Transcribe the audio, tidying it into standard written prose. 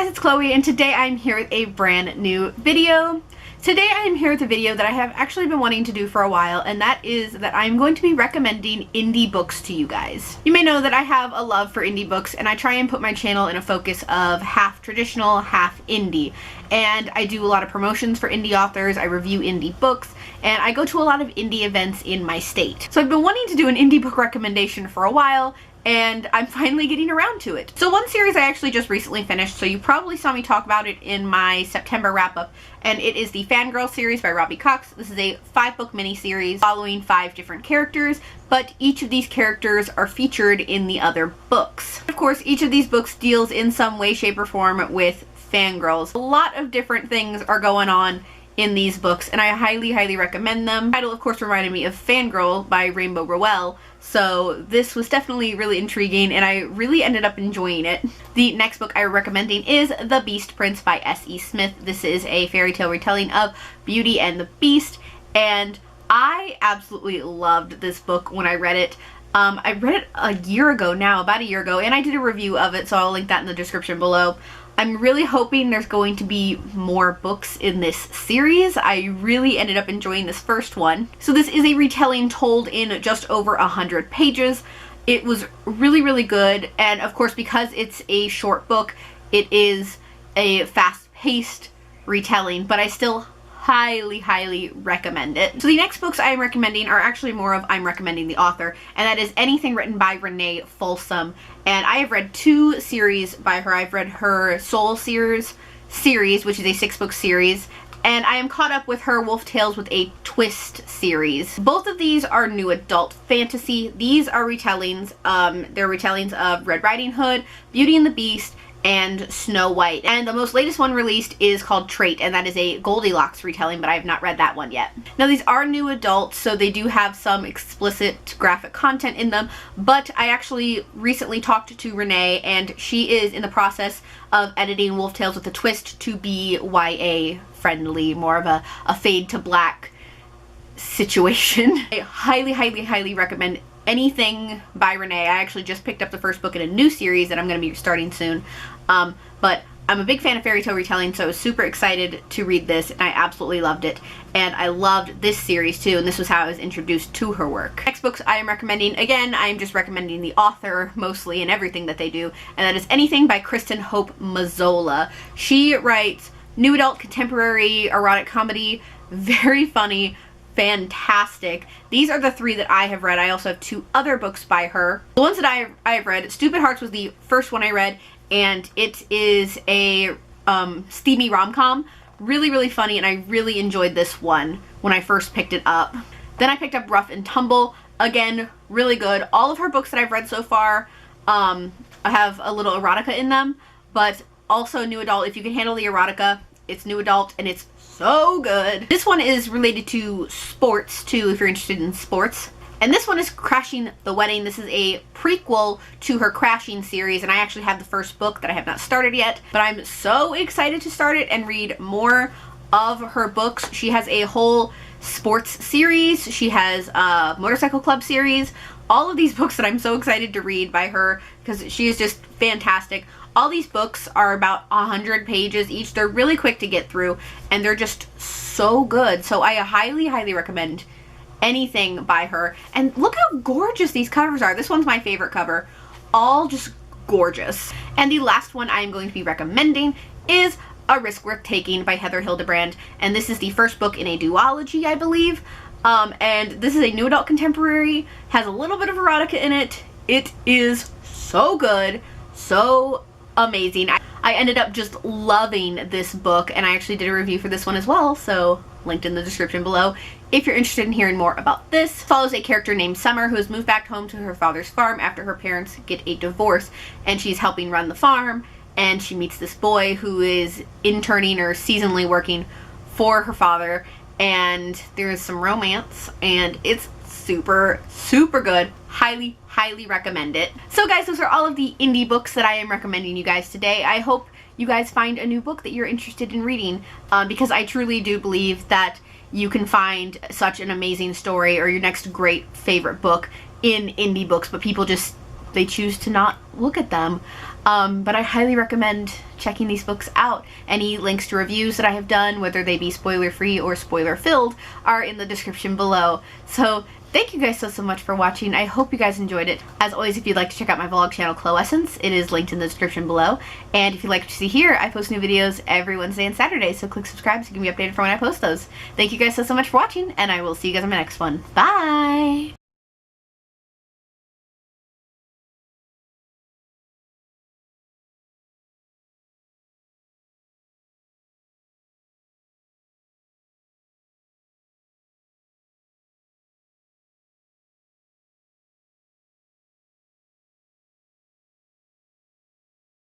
guys, it's Chloe, and today I'm here with a brand new video. Today I am here with a video that I have actually been wanting to do for a while, and that is that I'm going to be recommending indie books to you guys. You may know that I have a love for indie books, and I try and put my channel in a focus of half traditional, half indie. And I do a lot of promotions for indie authors, I review indie books, and I go to a lot of indie events in my state. So I've been wanting to do an indie book recommendation for a while, and I'm finally getting around to it. So one series I actually just recently finished, so you probably saw me talk about it in my September wrap-up, and it is the Fangirl series by Robbie Cox. This is a 5-book miniseries following 5 different characters, but each of these characters are featured in the other books. Of course, each of these books deals in some way, shape, or form with fangirls. A lot of different things are going on in these books, and I highly recommend them. The title, of course, reminded me of Fangirl by Rainbow Rowell, so this was definitely really intriguing, and I really ended up enjoying it. The next book I'm recommending is The Beast Prince by S.E. Smith. This is a fairy tale retelling of Beauty and the Beast, and I absolutely loved this book when I read it. I read it a year ago now, about a year ago, and I did a review of it, so I'll link that in the description below. I'm really hoping there's going to be more books in this series. I really ended up enjoying this first one. So this is a retelling told in just over 100 pages. It was really good, and of course, because it's a short book, it is a fast-paced retelling, but I still highly recommend it. So the next books I am recommending are actually more of I'm recommending the author, and that is anything written by Renee Folsom. And I have read 2 series by her. I've read her Soul Sears series, which is a 6-book series, and I am caught up with her Wolf Tales with a Twist series. Both of these are new adult fantasy. These are retellings. They're retellings of Red Riding Hood, Beauty and the Beast, and Snow White. And the most latest one released is called Trait, and that is a Goldilocks retelling, but I have not read that one yet. Now these are new adults, so they do have some explicit graphic content in them, but I actually recently talked to Renee, and she is in the process of editing Wolf Tales with a Twist to be YA friendly, more of a fade to black situation. I highly recommend anything by Renee. I actually just picked up the first book in a new series that I'm going to be starting soon, but I'm a big fan of fairy tale retelling, so I was super excited to read this, and I absolutely loved it. And I loved this series too, and this was how I was introduced to her work. Next books I am recommending, again, I am just recommending the author mostly in everything that they do, and that is anything by Kristen Hope Mazzola. She writes new adult contemporary erotic comedy, very funny, fantastic. These are the 3 that I have read. I also have 2 other books by her. The ones that I have read, Stupid Hearts was the first one I read, and it is a steamy rom-com. Really funny, and I really enjoyed this one when I first picked it up. Then I picked up Rough and Tumble. Again, really good. All of her books that I've read so far have a little erotica in them, but also new adult. If you can handle the erotica, it's new adult, and it's so good. This one is related to sports too, if you're interested in sports. And this one is Crashing the Wedding. This is a prequel to her Crashing series, and I actually have the first book that I have not started yet, but I'm so excited to start it and read more of her books. She has a whole sports series. She has a motorcycle club series. All of these books that I'm so excited to read by her, because she is just fantastic. All these books are about 100 pages each. They're really quick to get through, and they're just so good. So I highly recommend anything by her. And look how gorgeous these covers are. This one's my favorite cover. All just gorgeous. And the last one I'm going to be recommending is A Risk Worth Taking by Heather Hildebrand. And this is the first book in a duology, I believe. And this is a new adult contemporary. Has a little bit of erotica in it. It is so good. So amazing. I ended up just loving this book, and I actually did a review for this one as well, so linked in the description below if you're interested in hearing more about this. It follows a character named Summer who has moved back home to her father's farm after her parents get a divorce, and she's helping run the farm, and she meets this boy who is interning or seasonally working for her father, and there's some romance, and it's super good. Highly recommend it. So guys, those are all of the indie books that I am recommending you guys today. I hope you guys find a new book that you're interested in reading, because I truly do believe that you can find such an amazing story or your next great favorite book in indie books, but people just they choose to not look at them. But I highly recommend checking these books out. Any links to reviews that I have done, whether they be spoiler free or spoiler filled, are in the description below. So thank you guys so much for watching. I hope you guys enjoyed it. As always, if you'd like to check out my vlog channel, Chloessence, it is linked in the description below. And if you'd like to see here, I post new videos every Wednesday and Saturday, so click subscribe so you can be updated for when I post those. Thank you guys so much for watching, and I will see you guys in my next one. Bye!